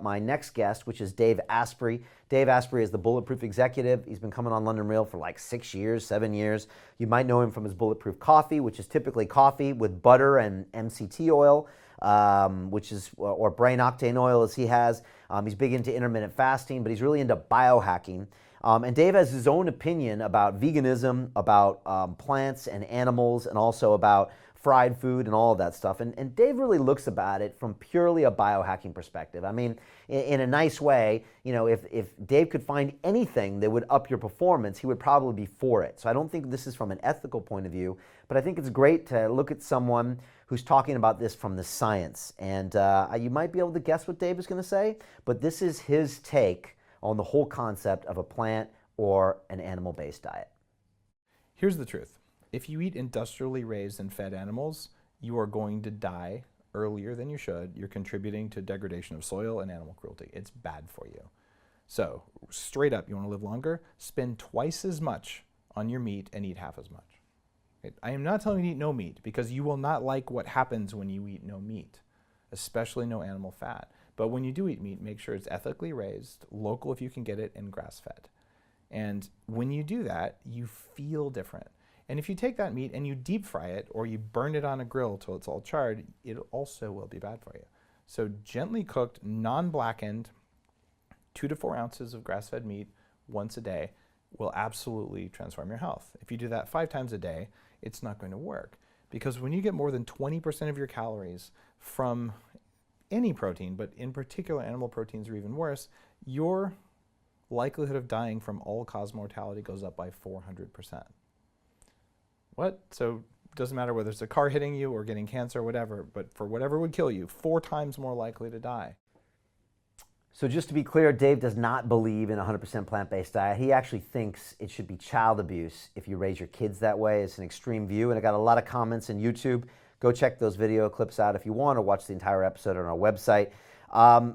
My next guest, which is Dave Asprey. Dave Asprey is the Bulletproof executive. He's been coming on London Real for like 6 years, 7 years. You might know him from his Bulletproof coffee, which is typically coffee with butter and MCT oil, or brain octane oil as he has. He's big into intermittent fasting, but he's really into biohacking. And Dave has his own opinion about veganism, about plants and animals, and also about fried food and all of that stuff. And Dave really looks about it from purely a biohacking perspective. I mean, in a nice way, you know, if Dave could find anything that would up your performance, he would probably be for it. So I don't think this is from an ethical point of view, but I think it's great to look at someone who's talking about this from the science. And you might be able to guess what Dave is going to say, but this is his take on the whole concept of a plant or an animal-based diet. Here's the truth. If you eat industrially raised and fed animals, you are going to die earlier than you should. You're contributing to degradation of soil and animal cruelty. It's bad for you. So straight up, you want to live longer? Spend twice as much on your meat and eat half as much. I am not telling you to eat no meat, because you will not like what happens when you eat no meat, especially no animal fat. But when you do eat meat, make sure it's ethically raised, local if you can get it, and grass-fed. And when you do that, you feel different. And if you take that meat and you deep fry it, or you burn it on a grill till it's all charred, it also will be bad for you. So gently cooked, non-blackened, 2 to 4 ounces of grass-fed meat once a day will absolutely transform your health. If you do that 5 times a day, it's not going to work. Because when you get more than 20% of your calories from any protein, but in particular animal proteins are even worse, your likelihood of dying from all-cause mortality goes up by 400%. What? So it doesn't matter whether it's a car hitting you or getting cancer or whatever, but for whatever would kill you, 4 times more likely to die. So just to be clear, Dave does not believe in a 100% plant-based diet. He actually thinks it should be child abuse if you raise your kids that way. It's an extreme view, and I got a lot of comments on YouTube. Go check those video clips out if you want, or watch the entire episode on our website.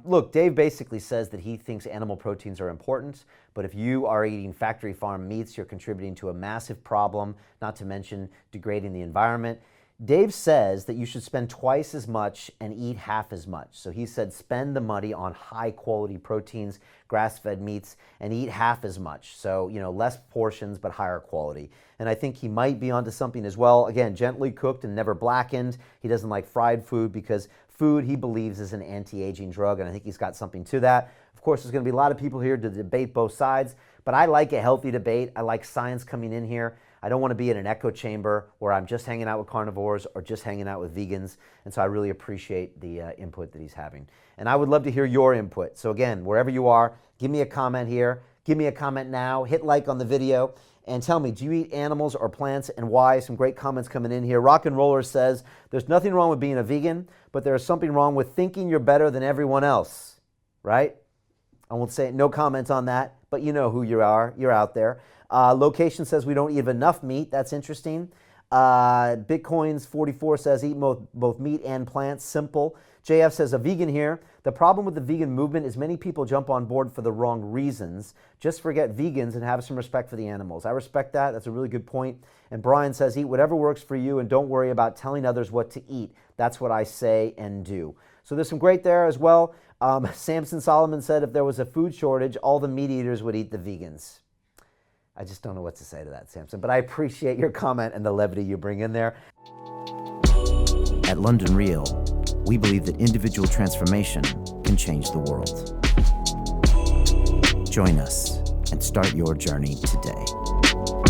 Look, Dave basically says that he thinks animal proteins are important, but if you are eating factory farm meats, you're contributing to a massive problem, not to mention degrading the environment. Dave says that you should spend twice as much and eat half as much. So he said spend the money on high quality proteins, grass-fed meats, and eat half as much. So, you know, less portions but higher quality. And I think he might be onto something as well. Again, gently cooked and never blackened. He doesn't like fried food because food, he believes, is an anti-aging drug, and I think he's got something to that. Of course, there's going to be a lot of people here to debate both sides, but I like a healthy debate. I like science coming in here. I don't want to be in an echo chamber where I'm just hanging out with carnivores or just hanging out with vegans, and so I really appreciate the input that he's having. And I would love to hear your input. So again, wherever you are, give me a comment here. Give me a comment now. Hit like on the video. And tell me, do you eat animals or plants, and why? Some great comments coming in here. Rock and Roller says, there's nothing wrong with being a vegan, but there is something wrong with thinking you're better than everyone else, right? I won't say no comments on that, but you know who you are. You're out there. Location says we don't eat enough meat. That's interesting. Bitcoins 44 says eat both meat and plants. Simple. JF says a vegan here. The problem with the vegan movement is many people jump on board for the wrong reasons. Just forget vegans and have some respect for the animals. I respect that. That's a really good point. And Brian says eat whatever works for you and don't worry about telling others what to eat. That's what I say and do. So there's some great there as well. Samson Solomon said if there was a food shortage, all the meat eaters would eat the vegans. I just don't know what to say to that, Samson, but I appreciate your comment and the levity you bring in there. At London Real, we believe that individual transformation can change the world. Join us and start your journey today.